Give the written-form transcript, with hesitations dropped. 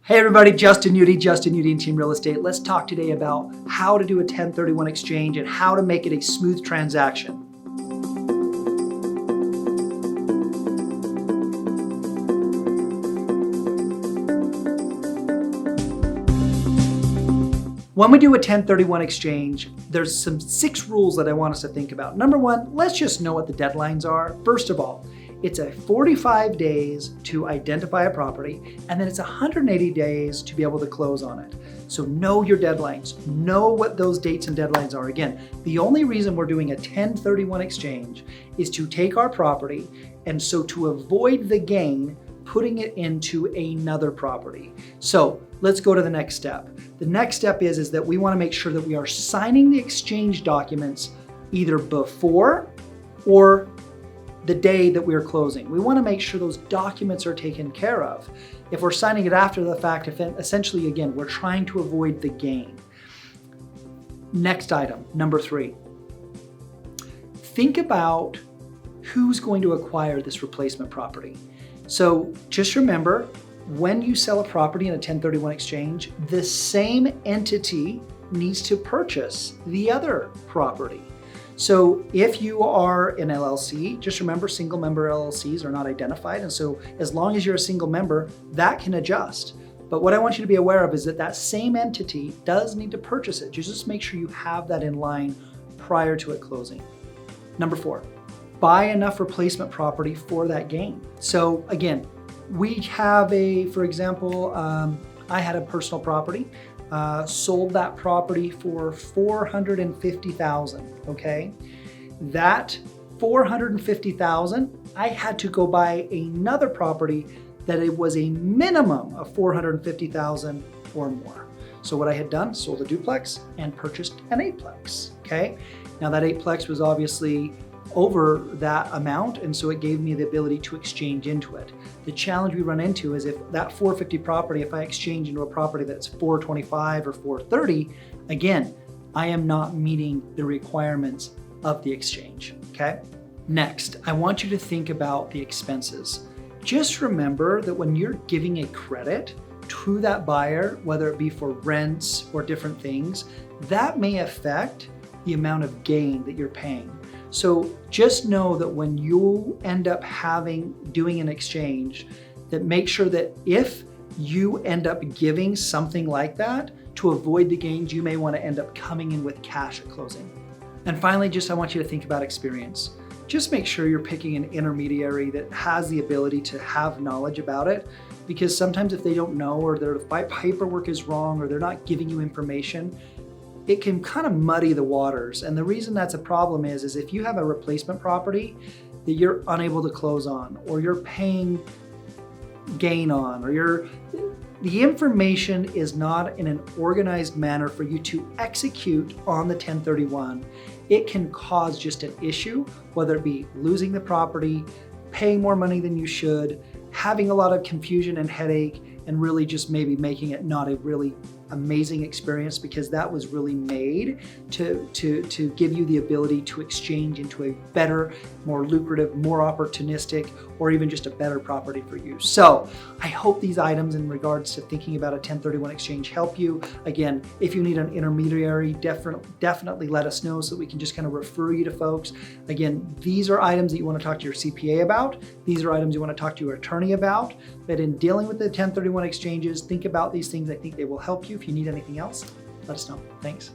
Hey everybody, Justin Udy and Team Real Estate. Let's talk today about how to do a 1031 exchange and how to make it a smooth transaction. When we do a 1031 exchange, there's some 6 rules that I want us to think about. Number 1, let's just know what the deadlines are. First of all, it's a 45 days to identify a property, and then it's 180 days to be able to close on it. So know your deadlines, know what those dates and deadlines are. Again, the only reason we're doing a 1031 exchange is to take our property, and so to avoid the gain, putting it into another property. So let's go to the next step. The next step is that we want to make sure that we are signing the exchange documents either before or the day that we are closing. We want to make sure those documents are taken care of. If we're signing it after the fact, essentially, again, we're trying to avoid the gain. Next item, number 3. Think about who's going to acquire this replacement property. So just remember, when you sell a property in a 1031 exchange, the same entity needs to purchase the other property. So if you are an LLC, just remember single member LLCs are not identified. And so as long as you're a single member, that can adjust. But what I want you to be aware of is that that same entity does need to purchase it. Just make sure you have that in line prior to it closing. Number 4, buy enough replacement property for that gain. So again, we have for example, I had a personal property. Sold that property for $450,000, okay? That $450,000, I had to go buy another property that it was a minimum of $450,000 or more. So what I had done, sold a duplex and purchased an eightplex, okay? Now that eightplex was obviously over that amount, and so it gave me the ability to exchange into it. The challenge we run into is if that 450 property, if I exchange into a property that's 425 or 430, again, I am not meeting the requirements of the exchange, okay? Next, I want you to think about the expenses. Just remember that when you're giving a credit to that buyer, whether it be for rents or different things, that may affect the amount of gain that you're paying. So just know that when you end up doing an exchange, that make sure that if you end up giving something like that, to avoid the gains, you may want to end up coming in with cash at closing. And finally, I want you to think about experience. Just make sure you're picking an intermediary that has the ability to have knowledge about it, because sometimes if they don't know, or their paperwork is wrong, or they're not giving you information, it can kind of muddy the waters. And the reason that's a problem is if you have a replacement property that you're unable to close on, or you're paying gain on, or the information is not in an organized manner for you to execute on the 1031, it can cause just an issue, whether it be losing the property, paying more money than you should, having a lot of confusion and headache, and really just maybe making it not a really amazing experience, because that was really made to give you the ability to exchange into a better, more lucrative, more opportunistic, or even just a better property for you. So I hope these items in regards to thinking about a 1031 exchange help you. Again, if you need an intermediary, definitely let us know so that we can just kind of refer you to folks. Again, these are items that you want to talk to your CPA about. These are items you want to talk to your attorney about. But in dealing with the 1031 exchanges, think about these things. I think they will help you. If you need anything else, let us know. Thanks.